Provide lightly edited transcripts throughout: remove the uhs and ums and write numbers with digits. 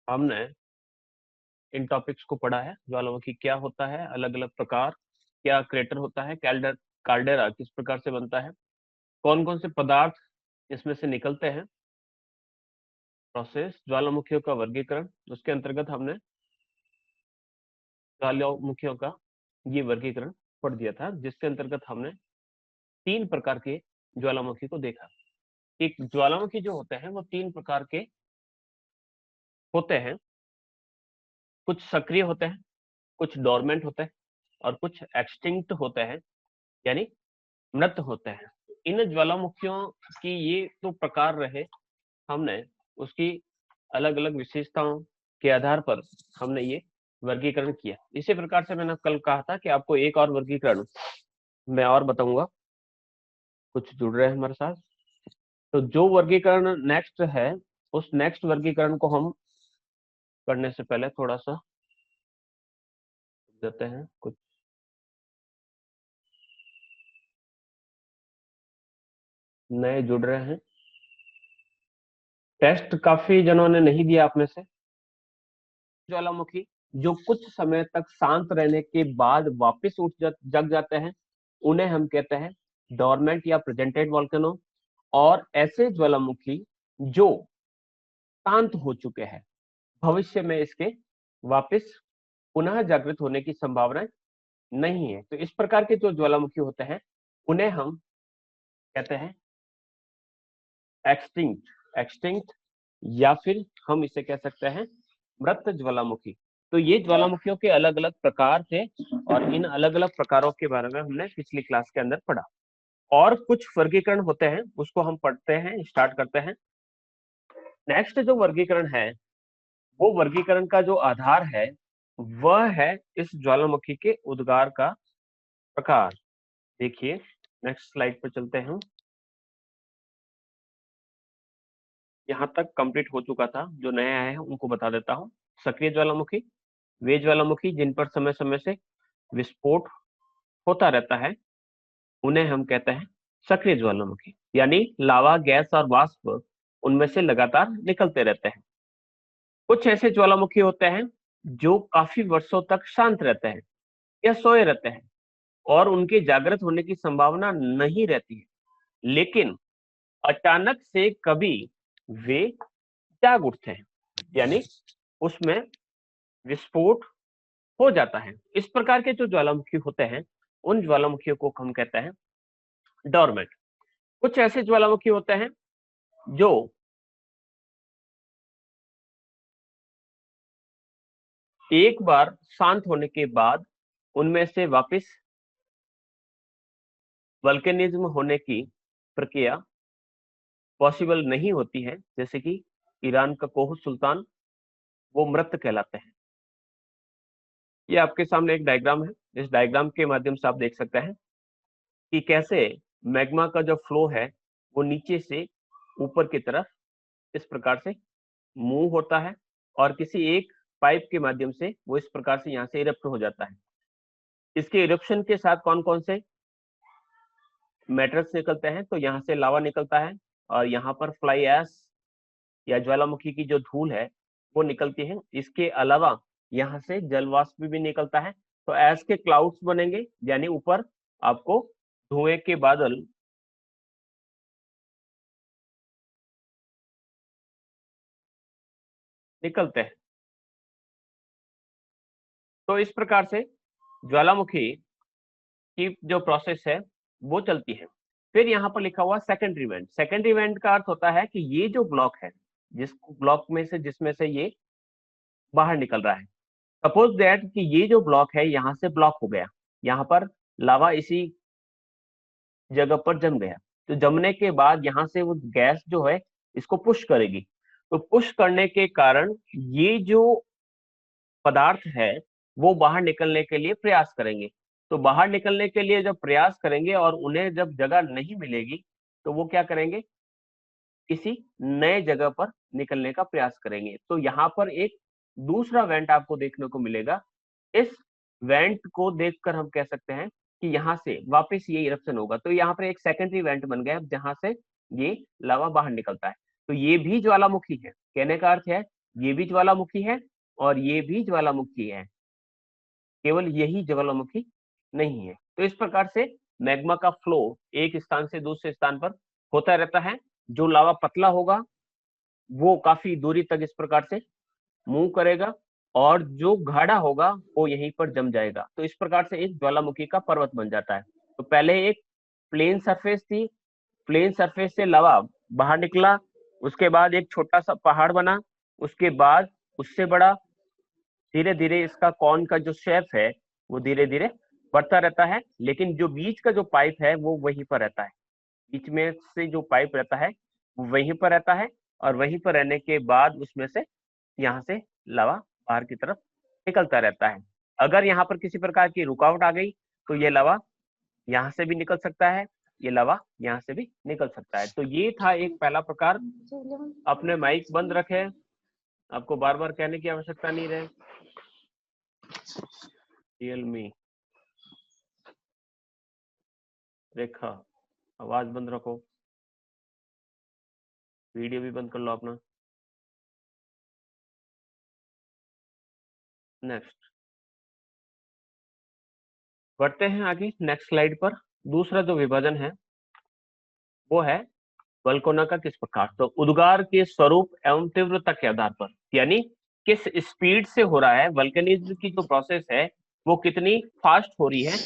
हमने इन टॉपिक्स को पढ़ा है। ज्वालामुखी क्या होता है, अलग अलग प्रकार, क्या क्रेटर होता है, कैल्डेरा किस प्रकार से बनता है, कौन कौन से पदार्थ इसमें से निकलते हैं, प्रोसेस, ज्वालामुखियों का वर्गीकरण। उसके अंतर्गत हमने ज्वालामुखियों का ये वर्गीकरण पढ़ दिया था, जिसके अंतर्गत हमने 3 प्रकार के ज्वालामुखी को देखा। एक ज्वालामुखी जो होते हैं वो 3 प्रकार के होते हैं। कुछ सक्रिय होते हैं, कुछ डोरमेंट होते हैं और कुछ एक्सटिंक्ट होते हैं, यानी मृत होते हैं। इन ज्वालामुखियों की ये तो प्रकार रहे, हमने उसकी अलग अलग विशेषताओं के आधार पर हमने ये वर्गीकरण किया। इसी प्रकार से मैंने कल कहा था कि आपको एक और वर्गीकरण मैं और बताऊंगा। कुछ जुड़ रहे हैं हमारे साथ, तो जो वर्गीकरण नेक्स्ट है, उस नेक्स्ट वर्गीकरण को हम करने से पहले थोड़ा सा देते हैं। कुछ नए जुड़ रहे हैं, टेस्ट काफी जनों ने नहीं दिया आप में से। ज्वालामुखी जो कुछ समय तक शांत रहने के बाद वापस जग जाते हैं, उन्हें हम कहते हैं डोरमेंट या प्रेजेंटेड वोल्केनो। और ऐसे ज्वालामुखी जो शांत हो चुके हैं, भविष्य में इसके वापस पुनः जागृत होने की संभावना नहीं है, तो इस प्रकार के जो ज्वालामुखी होते हैं उन्हें हम कहते हैं एक्सटिंक्ट या फिर हम इसे कह सकते हैं मृत ज्वालामुखी। तो ये ज्वालामुखियों के अलग अलग प्रकार थे और इन अलग अलग प्रकारों के बारे में हमने पिछली क्लास के अंदर पढ़ा। और कुछ वर्गीकरण होते हैं, उसको हम पढ़ते हैं, स्टार्ट करते हैं। नेक्स्ट जो वर्गीकरण है, वो वर्गीकरण का जो आधार है वह है इस ज्वालामुखी के उद्गार का प्रकार। देखिए, नेक्स्ट स्लाइड पर चलते हैं। यहाँ तक कंप्लीट हो चुका था, जो नए आए हैं उनको बता देता हूँ। सक्रिय ज्वालामुखी वे ज्वालामुखी जिन पर समय समय से विस्फोट होता रहता है, उन्हें हम कहते हैं सक्रिय ज्वालामुखी, यानी लावा, गैस और वाष्प उनमें से लगातार निकलते रहते हैं। कुछ ऐसे ज्वालामुखी होते हैं जो काफी वर्षों तक शांत रहते हैं या सोए रहते हैं और उनके जागृत होने की संभावना नहीं रहती है, लेकिन अचानक से कभी वे जाग उठते हैं, यानी उसमें विस्फोट हो जाता है। इस प्रकार के जो ज्वालामुखी होते हैं, उन ज्वालामुखियों को हम कहते हैं डोरमेंट। कुछ ऐसे ज्वालामुखी होते हैं जो एक बार शांत होने के बाद उनमें से वापस वल्केनिज्म होने की प्रक्रिया पॉसिबल नहीं होती है, जैसे कि ईरान का कोह सुल्तान, वो मृत कहलाते हैं। ये आपके सामने एक डायग्राम है। इस डायग्राम के माध्यम से आप देख सकते हैं कि कैसे मैग्मा का जो फ्लो है वो नीचे से ऊपर की तरफ इस प्रकार से मूव होता है और किसी एक पाइप के माध्यम से वो इस प्रकार से यहाँ से इरप्ट हो जाता है। इसके इरप्शन के साथ कौन कौन से मैटर्स निकलते हैं, तो यहाँ से लावा निकलता है और यहाँ पर फ्लाई एश या ज्वालामुखी की जो धूल है वो निकलती है। इसके अलावा यहाँ से जल वाष्प भी निकलता है, तो ऐश के क्लाउड्स बनेंगे, यानी ऊपर आपको धुएं के बादल निकलते हैं। तो इस प्रकार से ज्वालामुखी की जो प्रोसेस है वो चलती है। फिर यहाँ पर लिखा हुआ सेकेंडरी इवेंट। सेकेंडरी इवेंट का अर्थ होता है कि ये जो ब्लॉक है, जिस ब्लॉक में से जिसमें से ये बाहर निकल रहा है, सपोज दैट कि ये जो ब्लॉक है यहाँ से ब्लॉक हो गया, यहाँ पर लावा इसी जगह पर जम गया, तो जमने के बाद यहाँ से वो गैस जो है इसको पुश करेगी। तो पुश करने के कारण ये जो पदार्थ है वो बाहर निकलने के लिए प्रयास करेंगे। तो बाहर निकलने के लिए जब प्रयास करेंगे और उन्हें जब जगह नहीं मिलेगी, तो वो क्या करेंगे, किसी नए जगह पर निकलने का प्रयास करेंगे। तो यहाँ पर एक दूसरा वेंट आपको देखने को मिलेगा। इस वेंट को देखकर हम कह सकते हैं कि यहाँ से वापस ये इरप्शन होगा। तो यहाँ पर एक सेकेंडरी वेंट बन गया जहां से ये लावा बाहर निकलता है। तो ये भी ज्वालामुखी है। कहने का अर्थ है ये भी ज्वालामुखी है और ये भी ज्वालामुखी है, केवल यही ज्वालामुखी नहीं है। तो इस प्रकार से मैग्मा का फ्लो एक स्थान से दूसरे स्थान पर होता रहता है। जो लावा पतला होगा वो काफी दूरी तक इस प्रकार से मूव करेगा, और जो गाढ़ा होगा वो यहीं पर जम जाएगा। तो इस प्रकार से एक ज्वालामुखी का पर्वत बन जाता है। तो पहले एक प्लेन सरफेस थी, प्लेन सरफेस से लावा बाहर निकला, उसके बाद एक छोटा सा पहाड़ बना, उसके बाद उससे बड़ा, धीरे धीरे इसका कॉन का जो शेप है वो धीरे धीरे बढ़ता रहता है, लेकिन जो बीच का जो पाइप है वो वहीं पर रहता है। बीच में से जो पाइप रहता है वो वहीं पर रहता है, और वहीं पर रहने के बाद उसमें से यहाँ से लावा बाहर की तरफ निकलता रहता है। अगर यहाँ पर किसी प्रकार की रुकावट आ गई तो ये लावा यहाँ से भी निकल सकता है, ये लावा यहाँ से भी निकल सकता है। तो ये था एक पहला प्रकार। अपने माइक बंद रखे, आपको बार बार कहने की आवश्यकता नहीं रहे। रियलमी रेखा, आवाज बंद रखो, वीडियो भी बंद कर लो अपना। नेक्स्ट बढ़ते हैं आगे, नेक्स्ट स्लाइड पर। दूसरा जो विभाजन है वो है वल्कोना का किस प्रकार। तो उद्गार के स्वरूप एवं तीव्रता के आधार पर, यानी किस स्पीड से हो रहा है वल्कनिज्म की जो प्रोसेस है वो कितनी फास्ट हो रही है,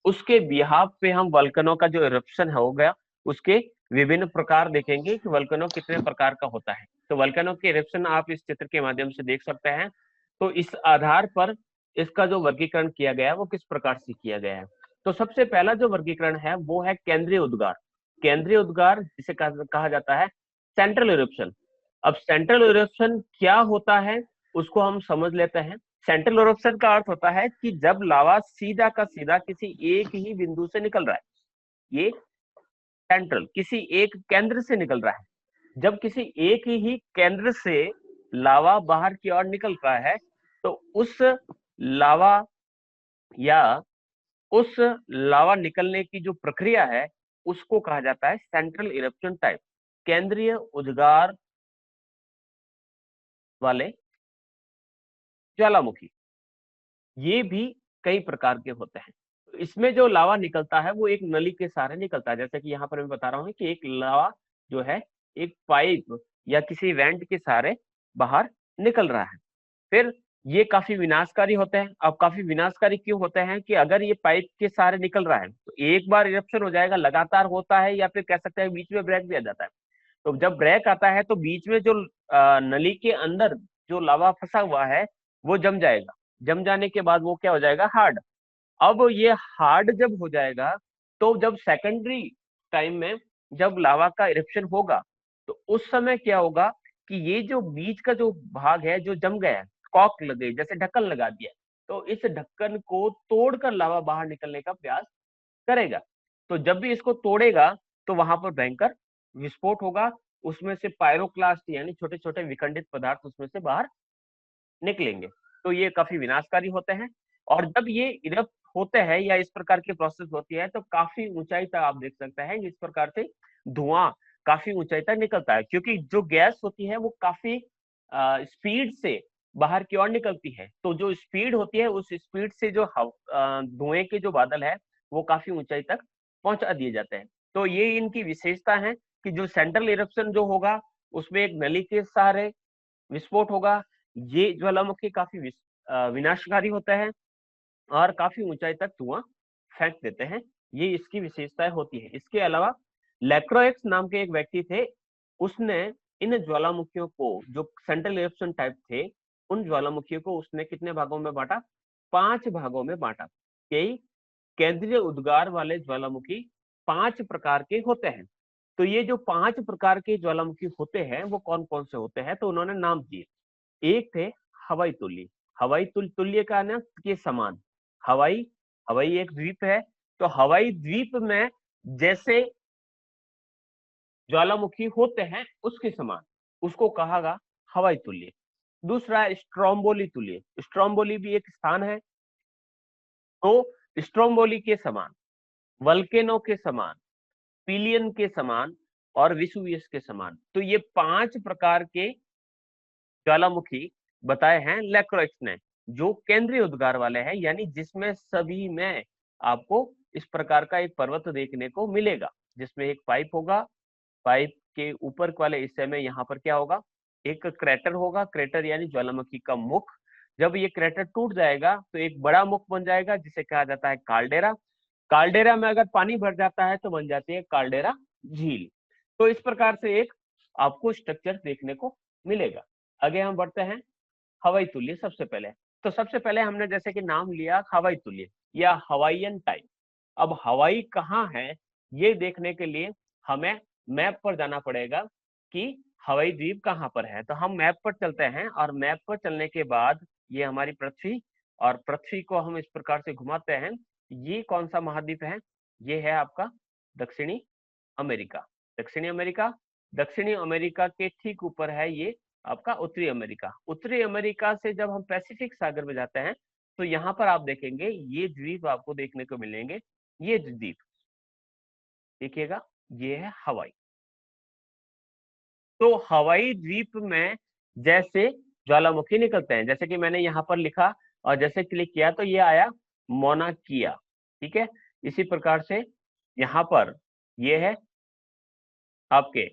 उसके बिहाफ पे हम वल्कनों का जो इरप्शन हो गया उसके विभिन्न प्रकार देखेंगे कि वल्कनों कितने प्रकार का होता है। तो वल्कनों के इरप्शन आप इस चित्र के माध्यम से देख सकते हैं। तो इस आधार पर इसका जो वर्गीकरण किया गया है वो किस प्रकार से किया गया है। तो सबसे पहला जो वर्गीकरण है वो है केंद्रीय उद्गार। केंद्रीय उद्गार जिसे कहा जाता है सेंट्रल इरप्शन। अब सेंट्रल इरप्शन क्या होता है उसको हम समझ लेते हैं। सेंट्रल इरप्शन का अर्थ होता है कि जब लावा सीधा का सीधा किसी एक ही बिंदु से निकल रहा है, ये सेंट्रल किसी एक केंद्र से निकल रहा है। जब किसी एक ही केंद्र से लावा बाहर की ओर निकल रहा है तो उस लावा या उस लावा निकलने की जो प्रक्रिया है उसको कहा जाता है सेंट्रल इरप्शन टाइप, केंद्रीय उद्गार वाले ज्वालामुखी। ये भी कई प्रकार के होते हैं। तो इसमें जो लावा निकलता है वो एक नली के सहारे निकलता है, जैसे कि यहाँ पर मैं बता रहा हूँ कि एक लावा जो है एक पाइप या किसी वेंट के सहारे बाहर निकल रहा है। फिर ये काफी विनाशकारी होते हैं। अब काफी विनाशकारी क्यों होते हैं कि अगर ये पाइप के सहारे निकल रहा है तो एक बार इरप्शन हो जाएगा, लगातार होता है, या फिर कह सकते हैं बीच में ब्रेक भी आ जाता है। तो जब ब्रेक आता है तो बीच में जो नली के अंदर जो लावा फंसा हुआ है वो जम जाएगा। जम जाने के बाद वो क्या हो जाएगा, हार्ड। अब ये हार्ड जब हो जाएगा तो जब सेकेंडरी टाइम में जब लावा का इरप्शन होगा तो उस समय क्या होगा कि ये जो बीच का जो भाग है जो जम गया है, कॉक लग गई, जैसे ढक्कन लगा दिया, तो इस ढक्कन को तोड़कर लावा बाहर निकलने का प्रयास करेगा। तो जब भी इसको तोड़ेगा तो वहां पर भयंकर विस्फोट होगा, उसमें से पायरोक्लास्ट यानी छोटे छोटे विखंडित पदार्थ उसमें से बाहर निकलेंगे। तो ये काफी विनाशकारी होते हैं। और जब ये इरप्ट होते हैं या इस प्रकार की प्रोसेस होती है तो काफी ऊंचाई तक आप देख सकते हैं इस प्रकार से धुआं काफी ऊंचाई तक निकलता है, क्योंकि जो गैस होती है वो काफी स्पीड से बाहर की ओर निकलती है। तो जो स्पीड होती है उस स्पीड से जो धुएं के जो बादल है वो काफी ऊंचाई तक पहुंचा दिए जाते हैं। तो ये इनकी विशेषता है कि जो सेंट्रल इरप्शन जो होगा उसमें एक नली के सहारे विस्फोट होगा। ये ज्वालामुखी काफी विनाशकारी होता है और काफी ऊंचाई तक धुआं फेंक देते हैं। ये इसकी विशेषताएं होती है। इसके अलावा लैक्रोएक्स नाम के एक व्यक्ति थे, उसने इन ज्वालामुखियों को जो सेंट्रल इरप्शन टाइप थे उन ज्वालामुखियों को उसने कितने भागों में बांटा, 5 भागों में बांटा। कई केंद्रीय उद्गार वाले ज्वालामुखी 5 प्रकार के होते हैं। तो ये जो 5 प्रकार के ज्वालामुखी होते हैं वो कौन कौन से होते हैं, तो उन्होंने नाम दिए। एक थे हवाई तुल्य। हवाई तुल्य का ना के समान, हवाई हवाई एक द्वीप है, तो हवाई द्वीप में जैसे ज्वालामुखी होते हैं उसके समान उसको कहागा हवाई तुल्य। दूसरा स्ट्रोम्बोली तुल्य। स्ट्रोम्बोली भी एक स्थान है, तो स्ट्रोम्बोली के समान, वल्केनो के समान, पिलियन के समान और विसुवियस के समान। तो ये 5 प्रकार के ज्वालामुखी बताए हैं लैक्रोइक्स ने, जो केंद्रीय उद्गार वाले हैं, यानी जिसमें सभी में आपको इस प्रकार का एक पर्वत देखने को मिलेगा, जिसमें एक पाइप होगा, पाइप के ऊपर वाले हिस्से में यहाँ पर क्या होगा, एक क्रेटर होगा, क्रेटर यानी ज्वालामुखी का मुख। जब ये क्रेटर टूट जाएगा तो एक बड़ा मुख बन जाएगा जिसे कहा जाता है काल्डेरा। काल्डेरा में अगर पानी भर जाता है तो बन जाती है काल्डेरा झील। तो इस प्रकार से एक आपको स्ट्रक्चर देखने को मिलेगा। आगे हम बढ़ते हैं, हवाई तुल्य सबसे पहले। तो सबसे पहले हमने जैसे कि नाम लिया हवाई तुल्य या हवाईयन टाइप। अब हवाई कहाँ है ये देखने के लिए हमें मैप पर जाना पड़ेगा कि हवाई द्वीप कहाँ पर है। तो हम मैप पर चलते हैं और मैप पर चलने के बाद ये हमारी पृथ्वी, और पृथ्वी को हम इस प्रकार से घुमाते हैं। ये कौन सा महाद्वीप है, ये है आपका दक्षिणी अमेरिका। दक्षिणी अमेरिका, दक्षिणी अमेरिका के ठीक ऊपर है ये आपका उत्तरी अमेरिका। उत्तरी अमेरिका से जब हम पैसिफिक सागर में जाते हैं तो यहाँ पर आप देखेंगे ये द्वीप आपको देखने को मिलेंगे। ये द्वीप देखिएगा, ये है हवाई। तो हवाई द्वीप में जैसे ज्वालामुखी निकलते हैं, जैसे कि मैंने यहाँ पर लिखा और जैसे क्लिक किया तो ये आया मोना किया, ठीक है। इसी प्रकार से यहाँ पर ये है आपके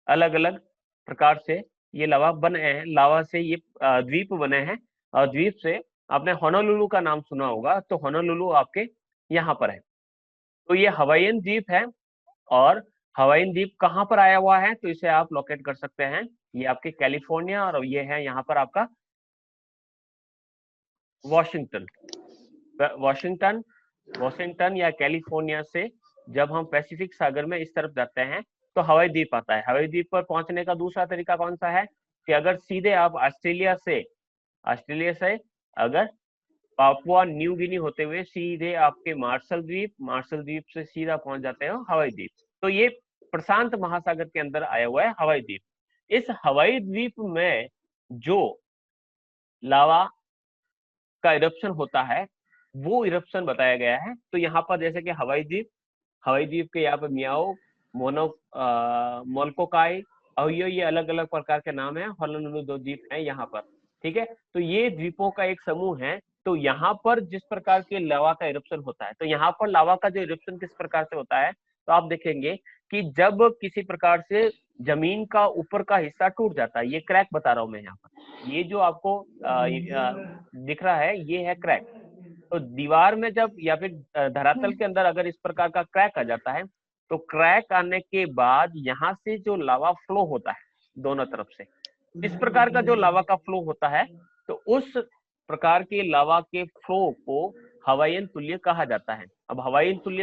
अलग अलग प्रकार से ये लावा बने हैं, लावा से ये द्वीप बने हैं। और द्वीप से आपने होनोलुलु का नाम सुना होगा, तो होनोलुलु आपके यहाँ पर है। तो ये हवाईयन द्वीप है। और हवाईयन द्वीप कहाँ पर आया हुआ है, तो इसे आप लोकेट कर सकते हैं, ये आपके कैलिफोर्निया और ये है यहाँ पर आपका वॉशिंगटन। वॉशिंगटन वॉशिंगटन या कैलिफोर्निया से जब हम पैसिफिक सागर में इस तरफ जाते हैं तो हवाई द्वीप आता है। हवाई द्वीप पर पहुंचने का दूसरा तरीका कौन सा है कि अगर सीधे आप ऑस्ट्रेलिया से अगर पापुआ न्यू गिनी होते हुए सीधे आपके मार्शल द्वीप से सीधा पहुंच जाते हो हवाई द्वीप। तो ये प्रशांत महासागर के अंदर आया हुआ है हवाई द्वीप। इस हवाई द्वीप में जो लावा का इरप्शन होता है वो इरप्शन बताया गया है। तो यहाँ पर जैसे कि हवाई द्वीप के यहाँ पर मियाओ, मोल्कोकाई, अहियो, ये अलग अलग प्रकार के नाम है। होनोलुलु दो द्वीप है यहाँ पर, ठीक है। तो ये द्वीपों का एक समूह है। तो यहाँ पर जिस प्रकार के लावा का इरप्शन होता है, तो यहाँ पर लावा का जो इरप्शन किस प्रकार से होता है, तो आप देखेंगे कि जब किसी प्रकार से जमीन का ऊपर का हिस्सा टूट जाता है, ये क्रैक बता रहा हूं मैं यहाँ पर, ये जो आपको दिख रहा है ये है क्रैक। तो दीवार में जब या फिर धरातल के अंदर अगर इस प्रकार का क्रैक आ जाता है, तो क्रैक आने के बाद यहाँ से जो लावा फ्लो होता है दोनों तरफ से, इस प्रकार का जो लावा का फ्लो होता है, तो उस प्रकार के लावा के फ्लो को हवाईयन तुल्य कहा जाता है। अब हवाईयन तुल्य